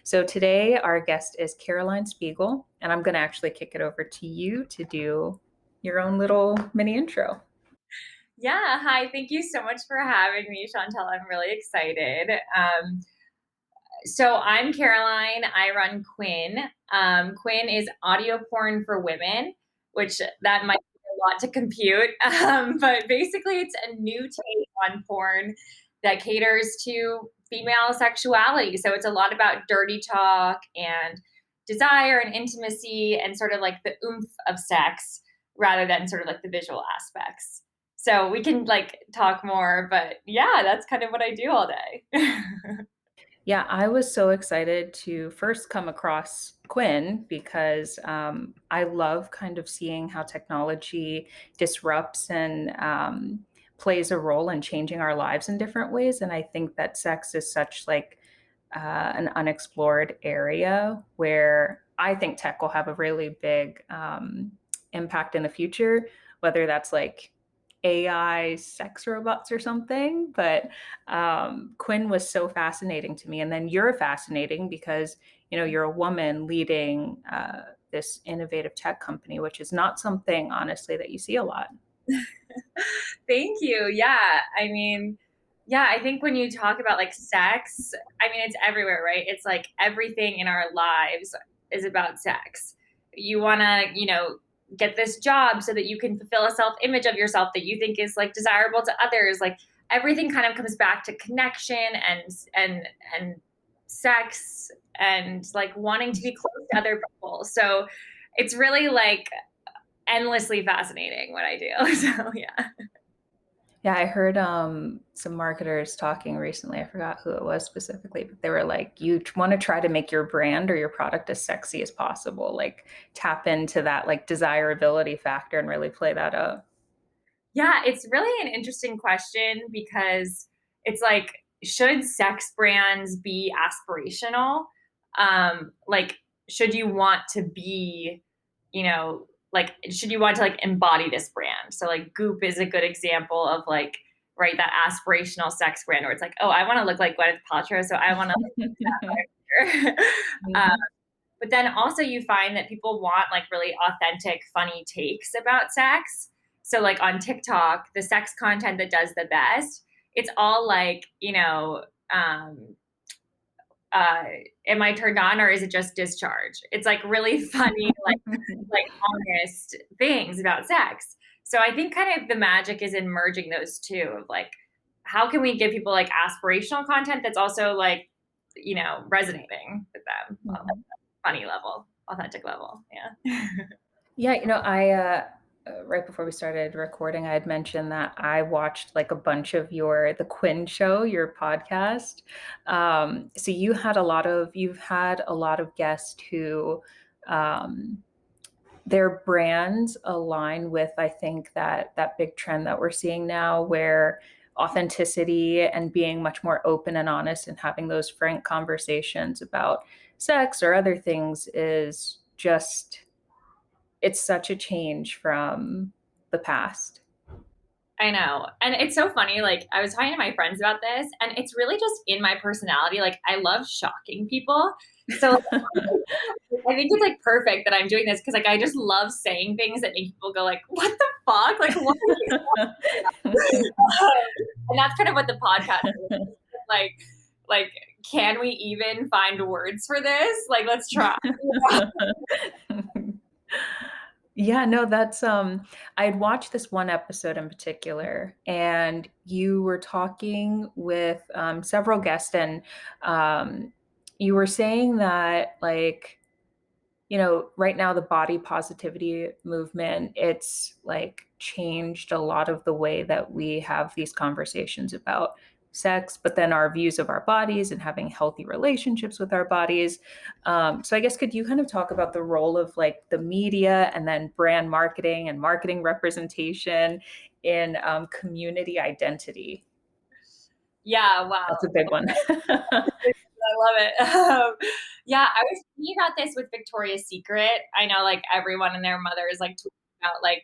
So today our guest is Caroline Spiegel, and I'm going to actually kick it over to you to do your own little mini intro. Yeah, hi. Thank you so much for having me, Chantel. I'm really excited. So I'm Caroline. I run Quinn. Quinn is audio porn for women, which that might be a lot to compute. But basically, it's a new take on porn that caters to female sexuality. So it's a lot about dirty talk and desire and intimacy and sort of like the oomph of sex rather than sort of like the visual aspects. So we can like talk more, but yeah, that's kind of what I do all day. Yeah, I was so excited to first come across Quinn because I love kind of seeing how technology disrupts and plays a role in changing our lives in different ways. And I think that sex is such like an unexplored area where I think tech will have a really big impact in the future, whether that's like AI sex robots or something. But Quinn was so fascinating to me. And then you're fascinating because, you're a woman leading this innovative tech company, which is not something, honestly, that you see a lot. Thank you. Yeah, I think when you talk about like sex, it's everywhere, right? It's like everything in our lives is about sex. You want to, get this job so that you can fulfill a self image of yourself that you think is like desirable to others. Like everything kind of comes back to connection and sex and like wanting to be close to other people. So it's really like endlessly fascinating what I do. So yeah. Yeah, I heard some marketers talking recently. I forgot who it was specifically, but they were like, you want to try to make your brand or your product as sexy as possible, like tap into that like desirability factor and really play that up. Yeah, it's really an interesting question because it's like, should sex brands be aspirational? Like, should you want to be, like, should you want to like embody this brand? So, like, Goop is a good example of like, right, that aspirational sex brand where it's like, oh, I want to look like Gwyneth Paltrow, so I want to like, Mhm. but then also you find that people want like really authentic, funny takes about sex. So like on TikTok, the sex content that does the best, it's all like, um, uh, am I turned on or is it just discharge? It's like really funny, like honest things about sex. So I think kind of the magic is in merging those two of like, how can we give people like aspirational content that's also like, resonating with them on Mhm. a funny level, authentic level. Yeah. Yeah, right before we started recording, I had mentioned that I watched like a bunch of the Quinn show, your podcast. So you've had a lot of guests who, um, their brands align with, I think that big trend that we're seeing now where authenticity and being much more open and honest and having those frank conversations about sex or other things is just, it's such a change from the past. I know. And it's so funny. Like, I was talking to my friends about this, and it's really just in my personality. Like, I love shocking people. So I think it's like perfect that I'm doing this because like I just love saying things that make people go like, "What the fuck? Like, what are you?" And that's kind of what the podcast is. Like, can we even find words for this? Like, let's try. Yeah, no, that's I'd watched this one episode in particular, and you were talking with several guests, and you were saying that like, right now the body positivity movement, it's like changed a lot of the way that we have these conversations about sex, but then our views of our bodies and having healthy relationships with our bodies. So I guess could you kind of talk about the role of like the media and then brand marketing and marketing representation in community identity? Yeah, wow. That's a big one. I love it. Yeah, I was thinking about this with Victoria's Secret. I know like everyone and their mother is like talking about like,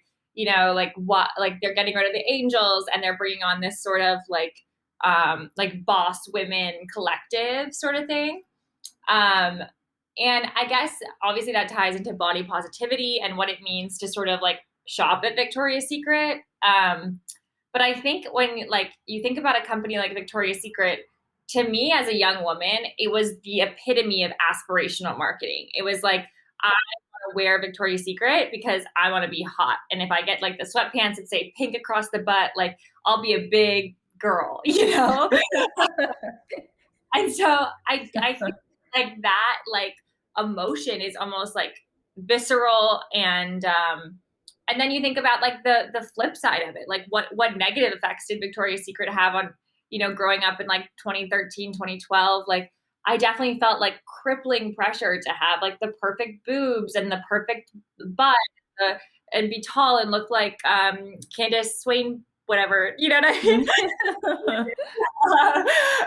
like what like they're getting rid of the angels and they're bringing on this sort of like boss women collective sort of thing. Um, and I guess obviously that ties into body positivity and what it means to sort of like shop at Victoria's Secret. But I think when like you think about a company like Victoria's Secret, to me as a young woman, it was the epitome of aspirational marketing. It was like I want to wear Victoria's Secret because I want to be hot, and if I get like the sweatpants that say pink across the butt, like I'll be a big girl, you know. And so I think like that like emotion is almost like visceral, and then you think about like the flip side of it, like what negative effects did Victoria's Secret have on, growing up in like 2013, 2012. Like I definitely felt like crippling pressure to have like the perfect boobs and the perfect butt, uh, and be tall and look like Candace Swain, whatever, you know what I mean.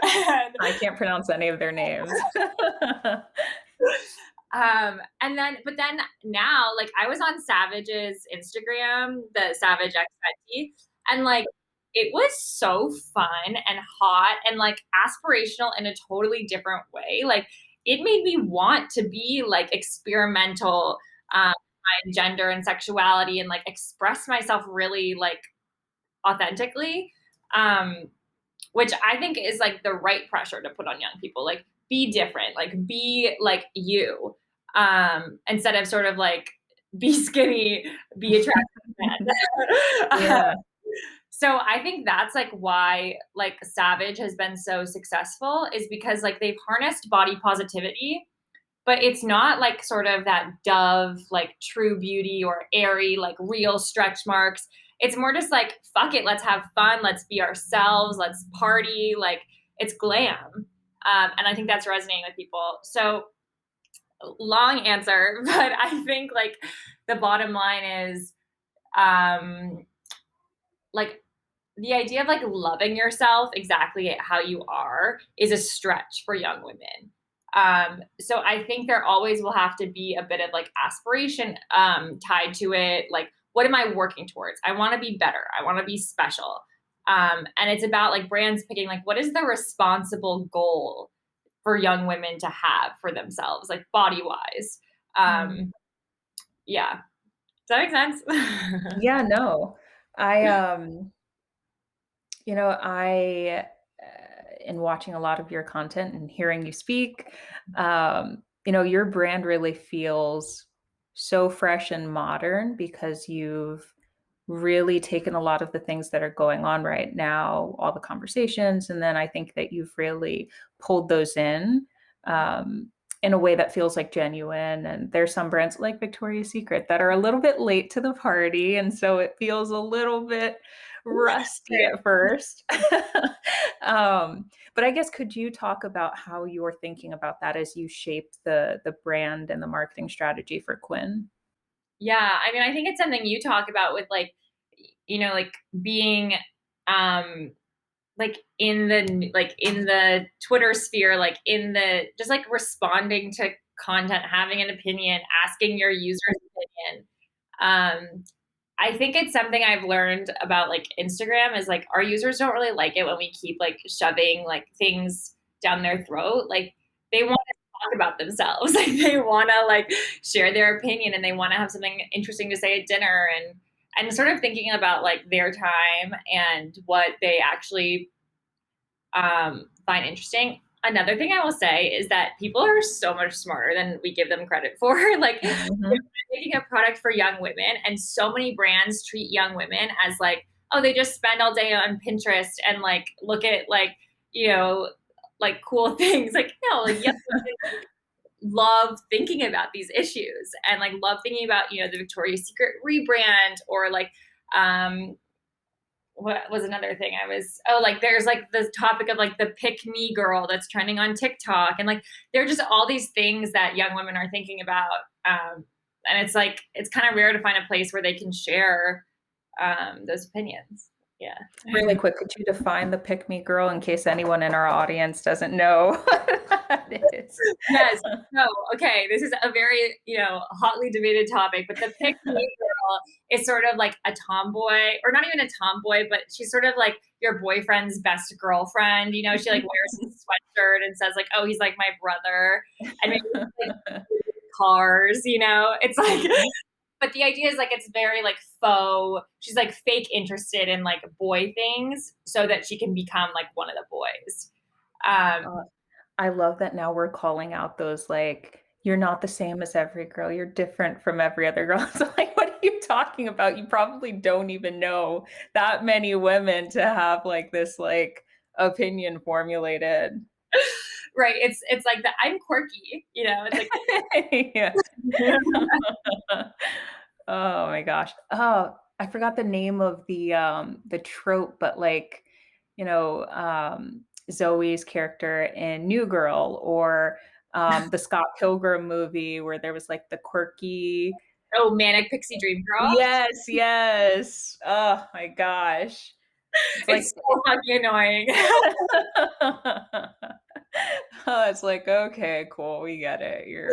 And I can't pronounce any of their names. and then but then now like I was on Savage's Instagram, the Savage X Fenty, and like it was so fun and hot and like aspirational in a totally different way. Like it made me want to be like experimental, my gender and sexuality, and like express myself really like authentically. Um which I think is like the right pressure to put on young people. Like be different, like be like you. Instead of sort of like be skinny, be attractive. Yeah. So I think that's like why like Savage has been so successful, is because like they've harnessed body positivity, but it's not like sort of that Dove like true beauty or airy like real stretch marks. It's more just like fuck it, let's have fun, let's be ourselves, let's party, like it's glam. And I think that's resonating with people. So long answer, but I think like the bottom line is um like the idea of like loving yourself exactly how you are is a stretch for young women. So I think there always will have to be a bit of like aspiration tied to it. Like, what am I working towards? I want to be better. I want to be special. And it's about like brands picking like what is the responsible goal for young women to have for themselves, like body wise. Mm. Yeah. Does that make sense? Yeah, no. I, in watching a lot of your content and hearing you speak, your brand really feels so fresh and modern because you've really taken a lot of the things that are going on right now, all the conversations, and then I think that you've really pulled those um, in a way that feels like genuine. And there's some brands like Victoria's Secret that are a little bit late to the party, and so it feels a little bit rusty at first. But I guess could you talk about how you're thinking about that as you shape the brand and the marketing strategy for Quinn? Yeah, I mean, I think it's something you talk about with like, like being um in the Twitter sphere, like in the just like responding to content, having an opinion, asking your users opinion. Um I think it's something I've learned about like Instagram is like our users don't really like it when we keep like shoving like things down their throat. Like they want to talk about themselves. Like they want to like share their opinion, and they want to have something interesting to say at dinner, and sort of thinking about like their time and what they actually find interesting. Another thing I will say is that people are so much smarter than we give them credit for. Like Mhm. making a product for young women, and so many brands treat young women as like, oh, they just spend all day on Pinterest and like look at like, you know, like cool things. Like, no, like young women love thinking about these issues and like love thinking about, the Victoria's Secret rebrand, or like what was another thing I was, oh, like there's like the topic of like the pick me girl that's trending on TikTok, and like there are just all these things that young women are thinking about. And it's like it's kind of rare to find a place where they can share those opinions. Yeah. Really quick, could you define the pick me girl in case anyone in our audience doesn't know what that is? Yes. No. Okay. This is a very hotly debated topic, but the pick me is sort of like a tomboy, or not even a tomboy, but she's sort of like your boyfriend's best girlfriend. You know, she like wears his sweatshirt and says like, "Oh, he's like my brother," and maybe like cars. You know, it's like, Mhm. but the idea is like it's very like faux. She's like fake interested in like boy things so that she can become like one of the boys. Uh, Um, I love that now we're calling out those, like, "You're not the same as every girl, you're different from every other girl." So, like, what are you talking about? You probably don't even know that many women to have, like, this, like, opinion formulated. right. It's like the I'm quirky. You know, it's like Yeah. Oh my gosh. Oh, I forgot the name of the trope, but like, Zoe's character in New Girl or the Scott Pilgrim movie where there was like the quirky. oh, manic pixie dream girl. Yes, yes. Oh my gosh. It's like It's so fucking annoying. Oh, it's like, "Okay, cool, we get it. You're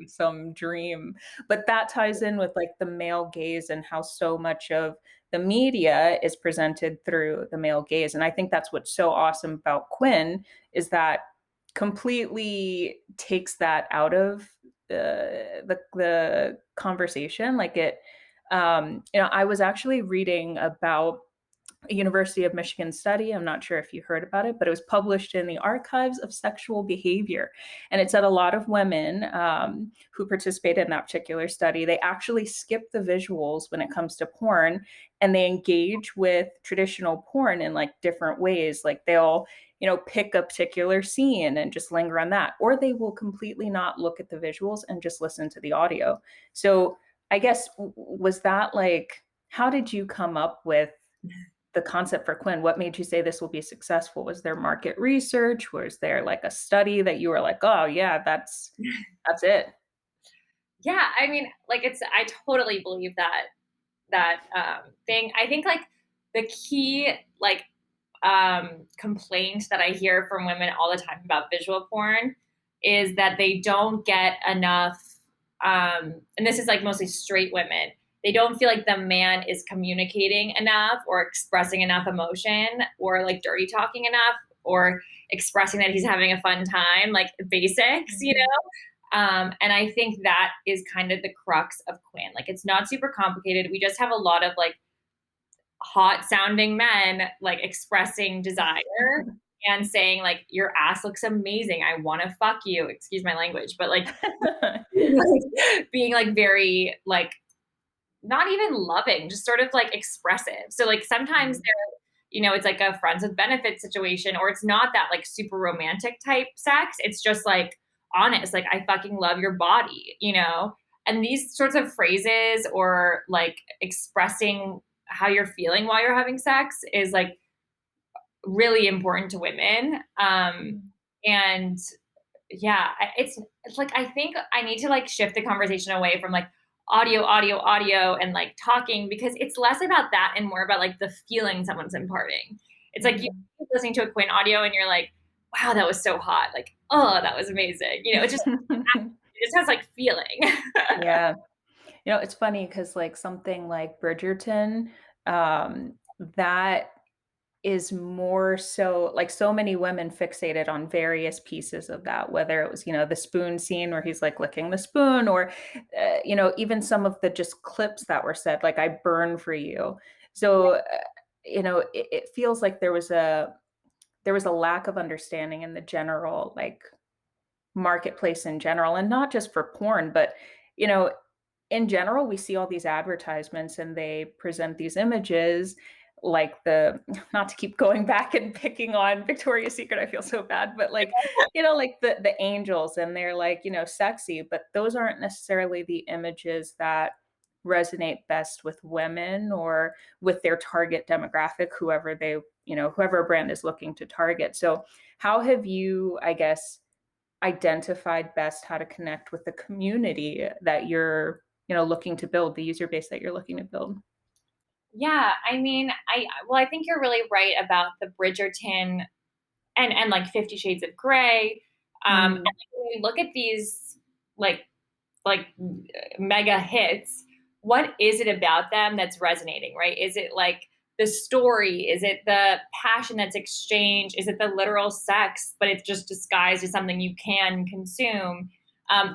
some dream." But that ties in with, like, the male gaze and how so much of the media is presented through the male gaze, and I think that's what's so awesome about Quinn is that completely takes that out of the conversation, like, I was actually reading about a University of Michigan study. I'm not sure if you heard about it, but it was published in the Archives of Sexual Behavior. And it said a lot of women who participated in that particular study, they actually skip the visuals when it comes to porn and they engage with traditional porn in like different ways. Like they'll, pick a particular scene and just linger on that, or they will completely not look at the visuals and just listen to the audio. So I guess was that like, how did you come up with the concept for Quinn? What made you say this will be successful? Was there market research? Was there like a study that you were like, oh yeah, that's it? Yeah, I mean, like I totally believe that thing. I think like the key like complaint that I hear from women all the time about visual porn is that they don't get enough. And this is like mostly straight women. They don't feel like the man is communicating enough or expressing enough emotion or like dirty talking enough or expressing that he's having a fun time, like basics, you Mhm. know? And I think that is kind of the crux of Quinn. Like it's not super complicated. We just have a lot of like hot sounding men like expressing desire and saying like your ass looks amazing, I want to fuck you, excuse my language, but like being like very like not even loving, just sort of like expressive. So like sometimes Mhm. they're, it's like a friends with benefits situation, or it's not that like super romantic type sex. It's just like honest, like I fucking love your body, you know? And these sorts of phrases or like expressing how you're feeling while you're having sex is like really important to women. And yeah, it's like I think I need to like shift the conversation away from like audio, audio, audio, and like talking because it's less about that and more about like the feeling someone's imparting. It's like you Mhm. listening to a Quinn audio and you're like, wow, that was so hot. Like, oh, that was amazing. It just has like feeling. Yeah. It's funny because like something like Bridgerton, that is more so like so many women fixated on various pieces of that, whether it was, the spoon scene where he's like licking the spoon, or, even some of the just clips that were said, like, I burn for you. So, it feels like there was a lack of understanding in the general, like, marketplace in general, and not just for porn, but, you know, in general, we see all these advertisements and they present these images like the not to keep going back and picking on Victoria's Secret, I feel so bad, but like, like the angels and they're like, sexy, but those aren't necessarily the images that resonate best with women or with their target demographic, whoever a brand is looking to target. So, how have you, I guess, identified best how to connect with the community that you're, looking to build, the user base that you're looking to build? Yeah, I mean, I think you're really right about the Bridgerton and like 50 Shades of Grey. And Mm, like, when you look at these like like mega hits, what is it about them that's resonating, right? Is it like the story? Is it the passion that's exchanged? Is it the literal sex, but it's just disguised as something you can consume?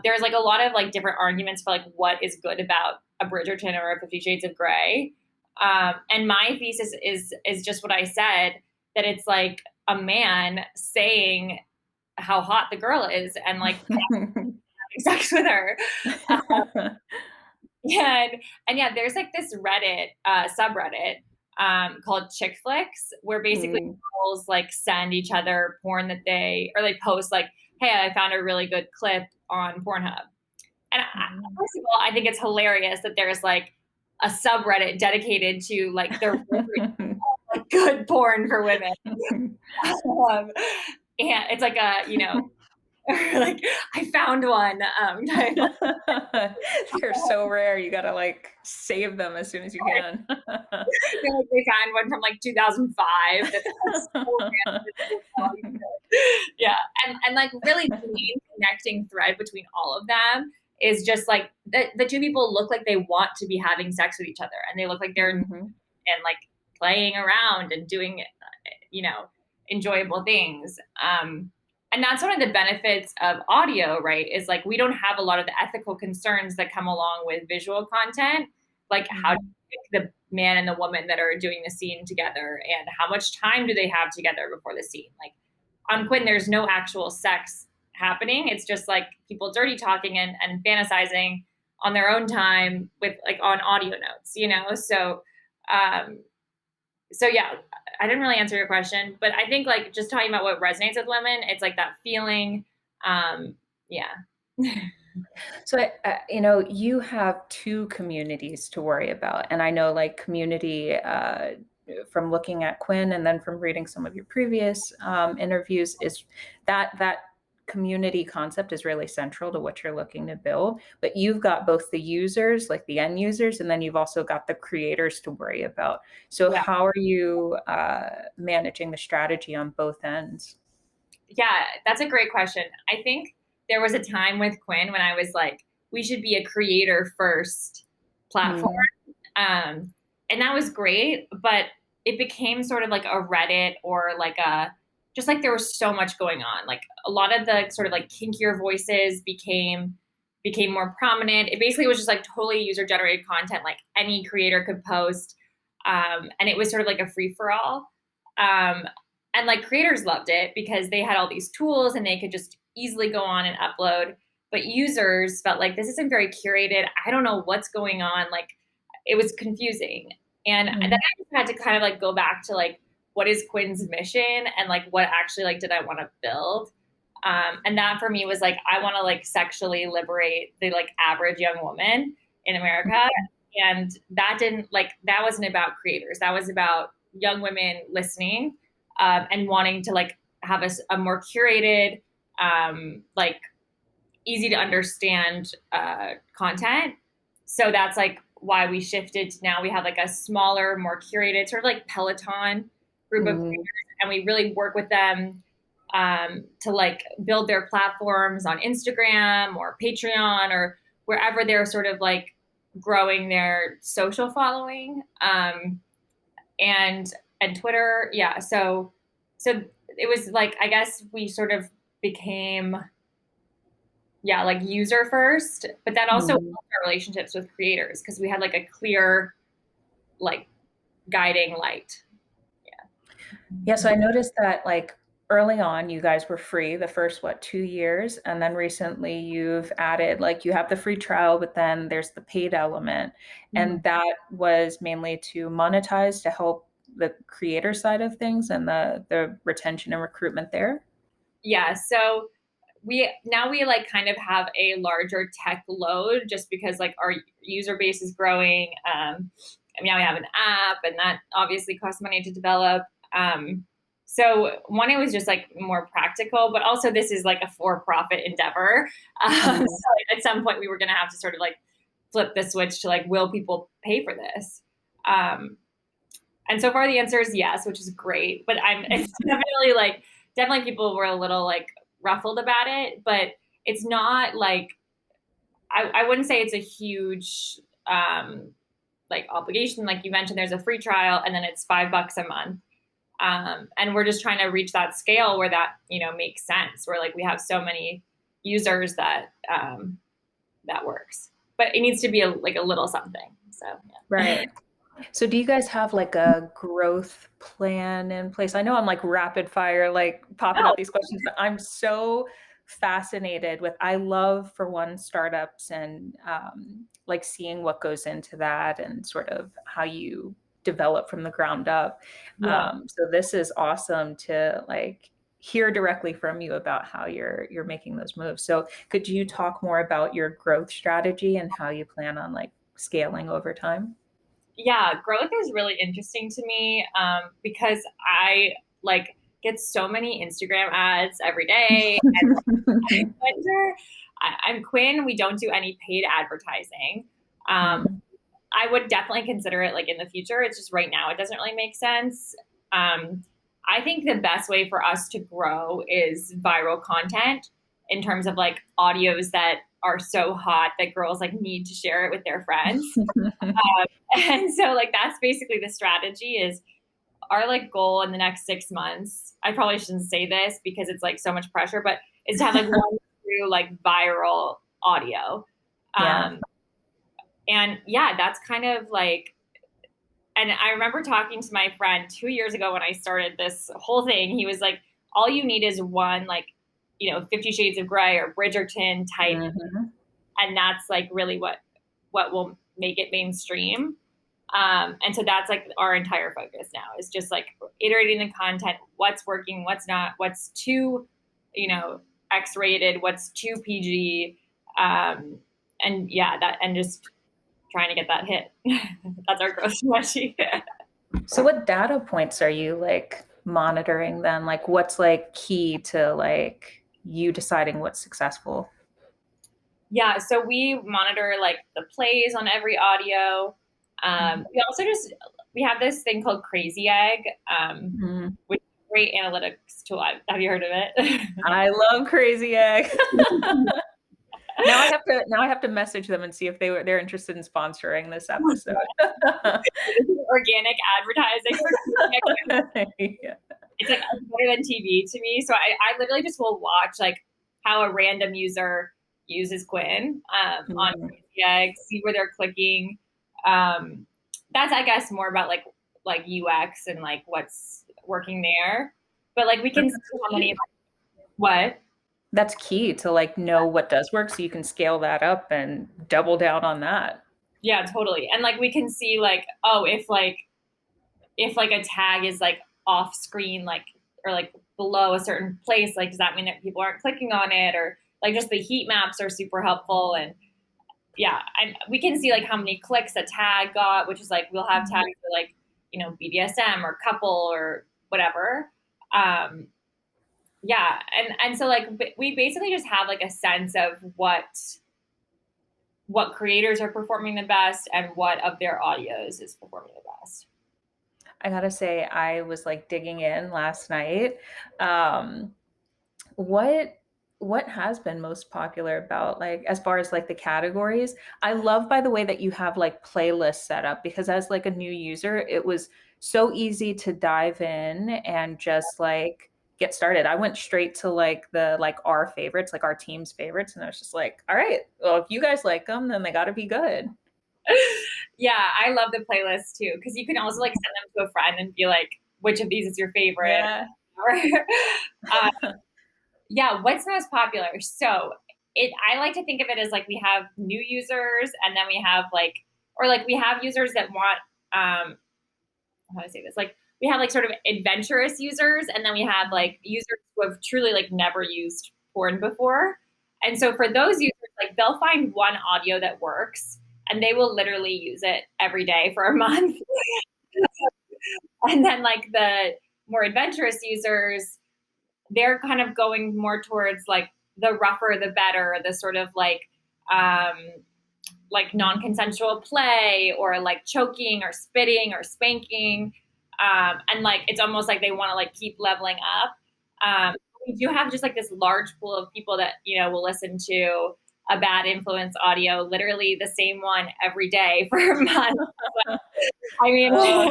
There's like a lot of like different arguments for like what is good about a Bridgerton or a 50 Shades of Grey. And my thesis is just what I said, that it's like a man saying how hot the girl is and like having sex with her. And yeah, there's like this Reddit subreddit called Chick Flicks, where basically Mm. girls like send each other porn that they or they post like, "Hey, I found a really good clip on Pornhub." And Mm. first of all, I think it's hilarious that there's like a subreddit dedicated to like the really good porn for women. Um, and it's like a, like I found one type of They're so rare, you gotta, like, save them as soon as you can. like they found one from like 2005 that's like, so random, it's so good. Yeah, and like really the main connecting thread between all of them is just like the two people look like they want to be having sex with each other, and they look like they're Mhm. and like playing around and doing you know enjoyable things. And that's one of the benefits of audio, right? Is like we don't have a lot of the ethical concerns that come along with visual content, like how do Mhm. you pick the man and the woman that are doing the scene together, and how much time do they have together before the scene. Like on Quinn, there's no actual sex happening. It's just like people dirty talking and fantasizing on their own time with like on audio notes, um, so yeah, I didn't really answer your question, but I think like just talking about what resonates with women, it's like that feeling. Yeah. So, you have 2 communities to worry about, and I know, like, community, from looking at Quinn and then from reading some of your previous, interviews is that community concept is really central to what you're looking to build, but you've got both the users, like the end users, and then you've also got the creators to worry about. So Yeah. how are you, managing the strategy on both ends? Yeah, that's a great question. I think there was a time with Quinn when I was like, we should be a creator first platform. Mhm. And that was great, but it became sort of like a Reddit or like a just like there was so much going on. Like a lot of the sort of like kinkier voices became more prominent. It basically was just like totally user generated content, like any creator could post. And it was sort of like a free for all. Um, and like creators loved it because they had all these tools and they could just easily go on and upload. But users felt like this isn't very curated. I don't know what's going on. Like it was confusing. And then Mhm. I just had to kind of like go back to like what is Quinn's mission and like what actually like did I want to build. And that for me was like I want to like sexually liberate the like average young woman in America. And that wasn't about creators. That was about young women listening and wanting to like have a more curated, like easy to understand content. So that's like why we shifted to now we have like a smaller, more curated, sort of like Peloton group of Mhm. creators, and we really work with them to like build their platforms on Instagram or Patreon or wherever they're sort of like growing their social following. And and Twitter, yeah. So it was like I guess we sort of became yeah, like user first, but that also Mhm. helped our relationships with creators because we had like a clear like guiding light. Yeah, so I noticed that, like, early on, you guys were free the first, what, 2 years, and then recently you've added like, you have the free trial, but then there's the paid element, Mhm. and that was mainly to monetize to help the creator side of things and the retention and recruitment there? Yeah, so we like kind of have a larger tech load just because like our user base is growing. And now we have an app, and that obviously costs money to develop. So one, it was just like more practical, but also this is like a for-profit endeavor. Mhm. So at some point we were going to have to sort of like flip the switch to like, will people pay for this? Um, and so far the answer is yes, which is great. But it's definitely like definitely people were a little like ruffled about it, but it's not like I wouldn't say it's a huge like obligation. Like you mentioned, there's a free trial, and then it's $5 a month. And we're just trying to reach that scale where that, makes sense. Where like we have so many users that that works, but it needs to be like a little something. So yeah. Right. So do you guys have like a growth plan in place? I know I'm like rapid fire, like popping No, out these questions, but I'm so fascinated with, I love for one startups and like seeing what goes into that and sort of how you develop from the ground up. yeah. So this is awesome to like hear directly from you about how you're making those moves. So could you talk more about your growth strategy and how you plan on like scaling over time? Yeah, growth is really interesting to me because I like get so many Instagram ads every day. Wonder, I'm Quinn. We don't do any paid advertising. Mm. I would definitely consider it like in the future. It's just right now it doesn't really make sense. Um, I think the best way for us to grow is viral content in terms of like audios that are so hot that girls like need to share it with their friends. And so like that's basically the strategy is our like goal in the next 6 months. I probably shouldn't say this because it's like so much pressure, but is to have like one through like viral audio. Yeah. Um, and yeah, that's kind of like, and I remember talking to my friend 2 years ago when I started this whole thing. He was like, all you need is one, like, 50 Shades of Grey or Bridgerton type. Mhm. And that's like really what will make it mainstream. And so that's like our entire focus now is just like iterating the content, what's working, what's not, what's too, X rated, what's too PG. And yeah, and just trying to get that hit. That's our growth strategy. So what data points are you like monitoring then? Like what's like key to like you deciding what's successful? Yeah, so we monitor like the plays on every audio. We also just we have this thing called Crazy Egg, Mhm. which is a great analytics tool. Have you heard of it? I love Crazy Egg. Now I have to message them and see if they're interested in sponsoring this episode. Organic advertising for Crazy Egg. Yeah. It's like better than TV to me. So I literally just will watch like how a random user uses Quinn on Mhm. Crazy Egg, see where they're clicking. Um, that's I guess more about like UX and like what's working there. But like we But can see that's how many key. what? That's key to like know what does work so you can scale that up and double down on that. Yeah, totally. And like we can see like, oh, if like a tag is like off screen, like or like below a certain place, like does that mean that people aren't clicking on it? Or like just the heat maps are super helpful. And yeah, we can see like how many clicks a tag got, which is like we'll have tags for like BDSM or couple or whatever. Um, yeah, and so like we basically just have like a sense of what creators are performing the best and what of their audios is performing the best. I gotta say, I was like digging in last night. Um, what what has been most popular about like as far as like the categories? I love by the way that you have like playlists set up because as like a new user, it was so easy to dive in and just like get started. I went straight to like the like our favorites, like our team's favorites, and I was just like, all right, well, if you guys like them, then they got to be good. Yeah, I love the playlist too because you can also like send them to a friend and be like, which of these is your favorite? Yeah. uh, yeah, what's most popular? So I like to think of it as like we have new users and then we have like or like we have users that want how do I say this? Like we have like sort of adventurous users and then we have like users who have truly like never used porn before. And so for those users, like they'll find one audio that works and they will literally use it every day for a month. And then like the more adventurous users, they're kind of going more towards like the rougher the better, the sort of like non-consensual play or like choking or spitting or spanking. And like it's almost like they want to like keep leveling up. We do have just like this large pool of people that will listen to a bad influence audio, literally the same one every day for months. I mean, Oh,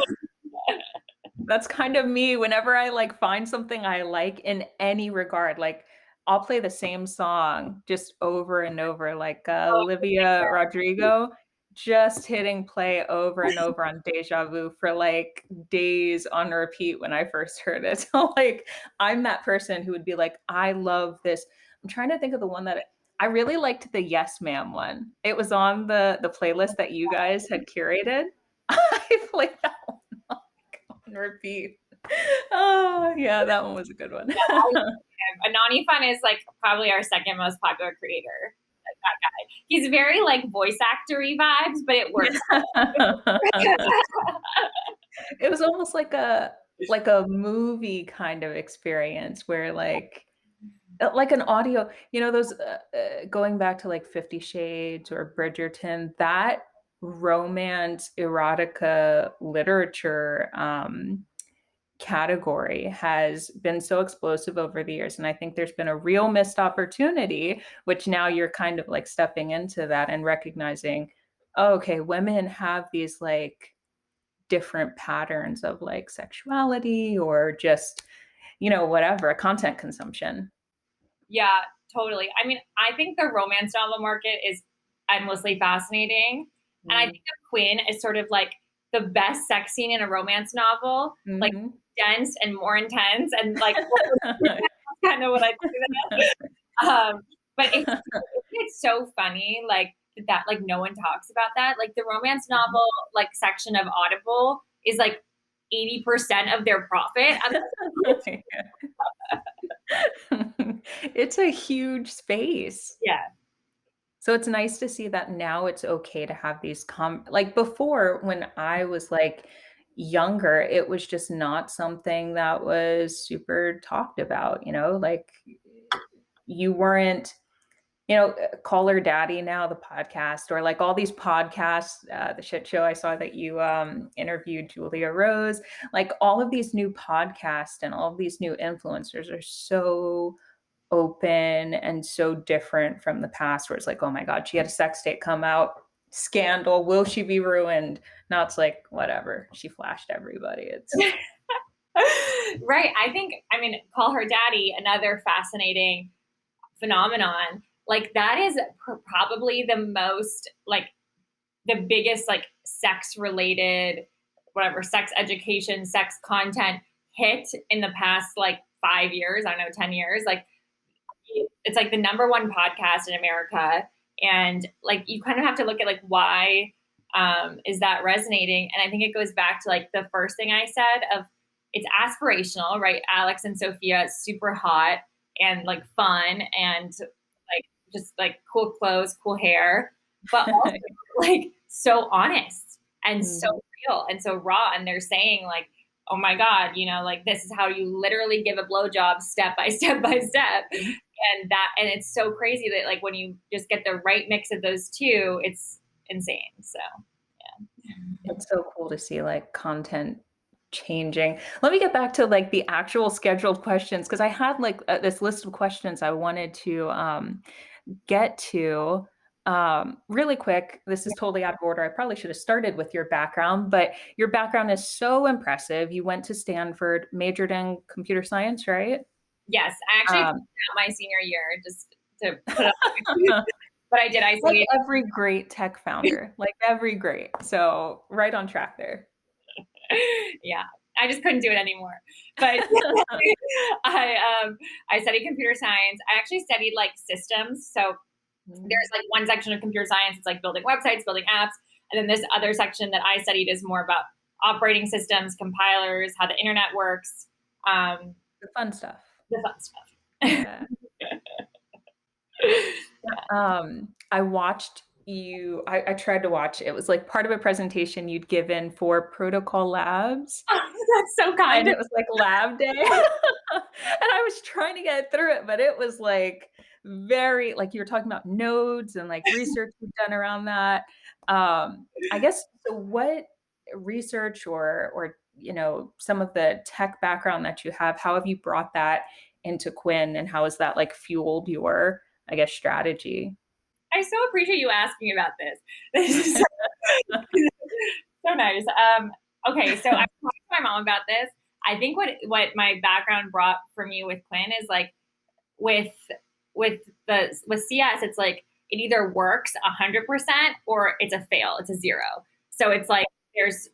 that's kind of me whenever I like find something I like in any regard. Like I'll play the same song just over and over, like Olivia Rodrigo, just hitting play over and over on Deja Vu for like days on repeat when I first heard it. So like I'm that person who would be like, I love this. I'm trying to think of the one that I really liked the Yes Ma'am one. It was on the playlist that you guys had curated. I played that on repeat. Oh, yeah, that one was a good one. Anani Fun is like probably our second most popular creator. That guy. He's very like voice actory vibes, but it works. It was almost like a movie kind of experience where like an audio, you know, those going back to like 50 Shades or Bridgerton, that romance erotica literature category has been so explosive over the years. And I think there's been a real missed opportunity, which now you're kind of like stepping into that and recognizing, oh, okay, women have these like different patterns of like sexuality or just, you know, whatever, content consumption. Yeah, totally. I mean, I think the romance novel market is endlessly fascinating. And I think of Quinn as sort of like the best sex scene in a romance novel, like Mm-hmm. dense and more intense. And like, kind of what I think of that. But it's so funny, like that, like no one talks about that. Like the romance novel, like section of Audible is like 80% of their profit. It's a huge space. Yeah. So it's nice to see that now it's okay to have these like before when I was like younger, it was just not something that was super talked about, you know, like you weren't, you know, Call Her Daddy now, the podcast, or like all these podcasts, the shit show I saw that you interviewed Julia Rose, like all of these new podcasts and all of these new influencers are so open and so different from the past where it's like, oh my God, she had a sex tape come out, scandal, will she be ruined? Now it's like, whatever, she flashed everybody. It's Right. I think, I mean, Call Her Daddy, another fascinating phenomenon. Like that is probably the most like the biggest like sex related whatever sex education sex content hit in the past like 5 years, I don't know, 10 years. Like it's like the number one podcast in America. And like you kind of have to look at like why is that resonating? And I think it goes back to like the first thing I said of it's aspirational, right? Alex and Sophia, super hot and like fun and like just like cool clothes, cool hair, but also like so honest and so Mhm. real and so raw. And they're saying like, oh my God, you know, like this is how you literally give a blowjob step by step by step. And it's so crazy that like when you just get the right mix of those two, it's insane. So yeah. It's so cool to see like content changing. Let me get back to like the actual scheduled questions because I had like this list of questions I wanted to get to really quick. This is totally out of order. I probably should have started with your background, but your background is so impressive. You went to Stanford, majored in computer science, right? Yes, I actually Um, failed my senior year just to put up, but I did. I like studied. every great tech founder, like every great. So right on track there. Yeah, I just couldn't do it anymore. But I I studied computer science. I actually studied like systems. So there's like one section of computer science. It's like building websites, building apps, and then this other section that I studied is more about operating systems, compilers, how the internet works, um, The fun stuff. the fun stuff. Yeah. I watched you, I tried to watch, it was like part of a presentation you'd given for Protocol Labs, That's so and kind of it was like lab day. And I was trying to get through it, but it was like very, like you were talking about nodes and like research you've done around that. I guess, so what research or, you know, some of the tech background that you have, how have you brought that into Quinn and how has that like fueled your, I guess, strategy? I so appreciate you asking about this. This is so, so nice. Okay, so I talked to my mom about this. I think what my background brought for me with Quinn is like with with CS, it's like it either works 100% or it's a fail. It's a zero. So it's like there's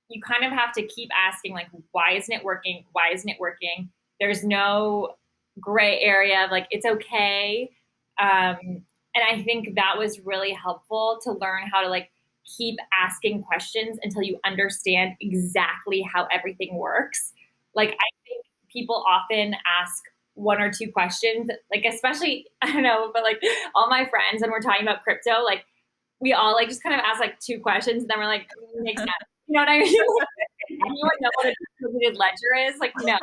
you kind of have to keep asking like, why isn't it working? Why isn't it working? There's no gray area of like it's okay. And I think that was really helpful to learn how to like keep asking questions until you understand exactly how everything works. Like I think people often ask one or two questions, like especially I don't know, but like all my friends when we're talking about crypto, like we all like just kind of ask like two questions and then we're like, makes sense. You know what I mean? Anyone know what a distributed ledger is? Like, no.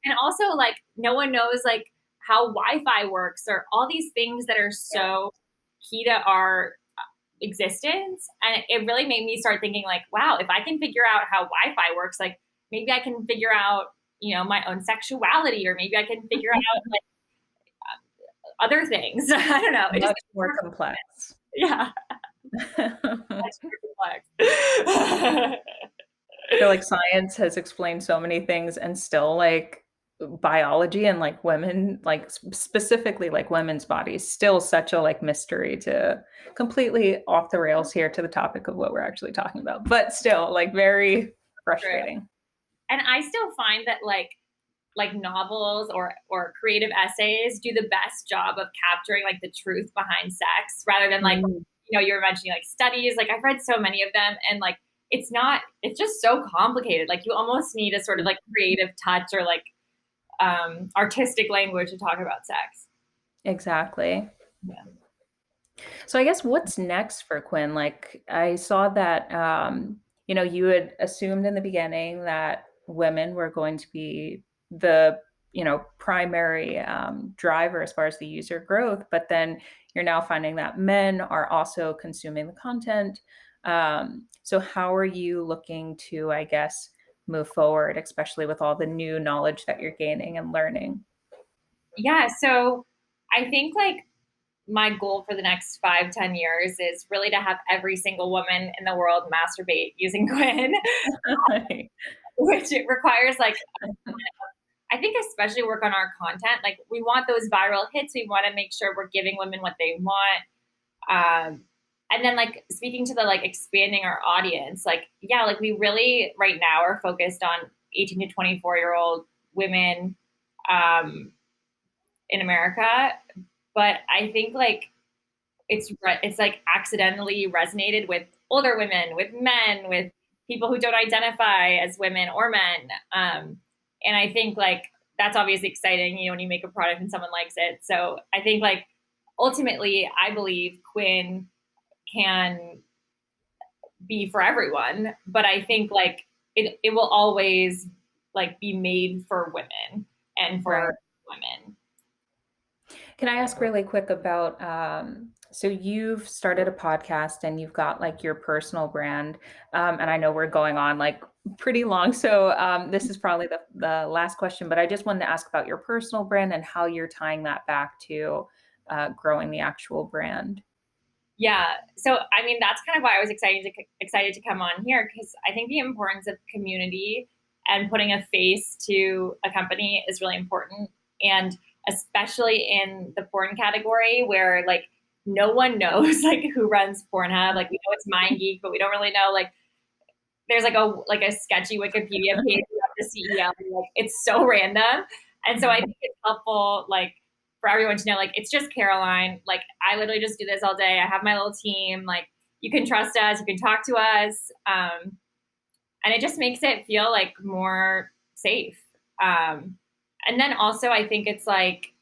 And also, like, no one knows like how Wi-Fi works or all these things that are so key to our existence. And it really made me start thinking, like, wow, if I can figure out how Wi-Fi works, like maybe I can figure out, my own sexuality, or maybe I can figure out like other things. I don't know. It just Much more complex. yeah. That's complex. I feel like science has explained so many things, and still like biology and like women, like specifically like women's bodies, still such a like mystery, to completely off the rails here to the topic of what we're actually talking about, but still like very True. frustrating. And I still find that like novels or creative essays do the best job of capturing like the truth behind sex rather than like you were mentioning like studies. Like I've read so many of them, and like it's just so complicated. Like you almost need a sort of like creative touch or like artistic language to talk about sex. Exactly. Yeah. So I guess what's next for Quinn? Like I saw that you had assumed in the beginning that women were going to be the primary driver as far as the user growth, but then you're now finding that men are also consuming the content. So how are you looking to, I guess, move forward, especially with all the new knowledge that you're gaining and learning? Yeah. So I think like my goal for the next 5, 10 years is really to have every single woman in the world masturbate using Quinn, which it requires like I think especially work on our content. Like we want those viral hits. We want to make sure we're giving women what they want. And then like speaking to the like expanding our audience, like yeah, like we really right now are focused on 18 to 24-year-old women in America. But I think like it's like accidentally resonated with older women, with men, with people who don't identify as women or men. And I think like that's obviously exciting, when you make a product and someone likes it. So I think like ultimately, I believe Quinn can be for everyone, but I think like it will always like be made for women and Right. for women. Can I ask really quick about so you've started a podcast and you've got like your personal brand, and I know we're going on like pretty long, so this is probably the last question, but I just wanted to ask about your personal brand and how you're tying that back to growing the actual brand. Yeah. So, I mean, that's kind of why I was excited to come on here, because I think the importance of community and putting a face to a company is really important. And especially in the porn category where like no one knows like who runs Pornhub. Like we know it's MindGeek, but we don't really know like there's like a sketchy Wikipedia page about the CEO. Like it's so random. And so I think it's helpful like for everyone to know like it's just Caroline. Like I literally just do this all day. I have my little team. Like you can trust us, you can talk to us. And it just makes it feel like more safe. And then also I think it's like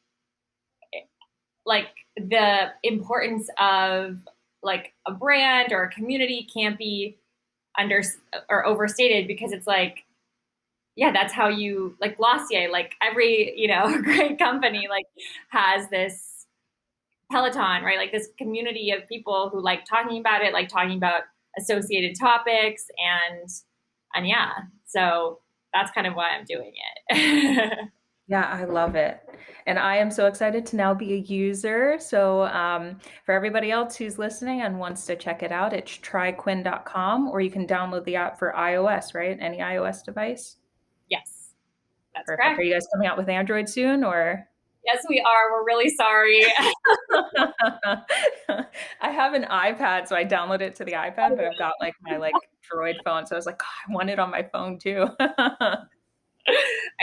the importance of like a brand or a community can't be under or overstated, because it's like yeah, that's how you like Glossier, like every great company like has this Peloton, right? Like this community of people who like talking about it, like talking about associated topics, and yeah, so that's kind of why I'm doing it. Yeah, I love it. And I am so excited to now be a user. So for everybody else who's listening and wants to check it out, it's tryquinn.com, or you can download the app for iOS, right? Any iOS device? Yes, that's Perfect. Are correct. you guys coming out with Android soon, or? Yes, we are. We're really sorry. I have an iPad, so I download it to the iPad, but I've got like my like Droid phone, so I was like, "God, I want it on my phone too." I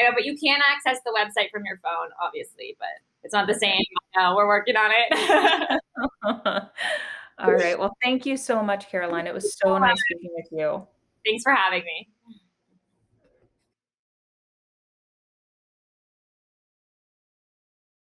know, but you can access the website from your phone, obviously, but it's not the Perfect. same. No, we're working on it. All right. Well, thank you so much, Caroline. It was so nice speaking with you. Thanks for having me.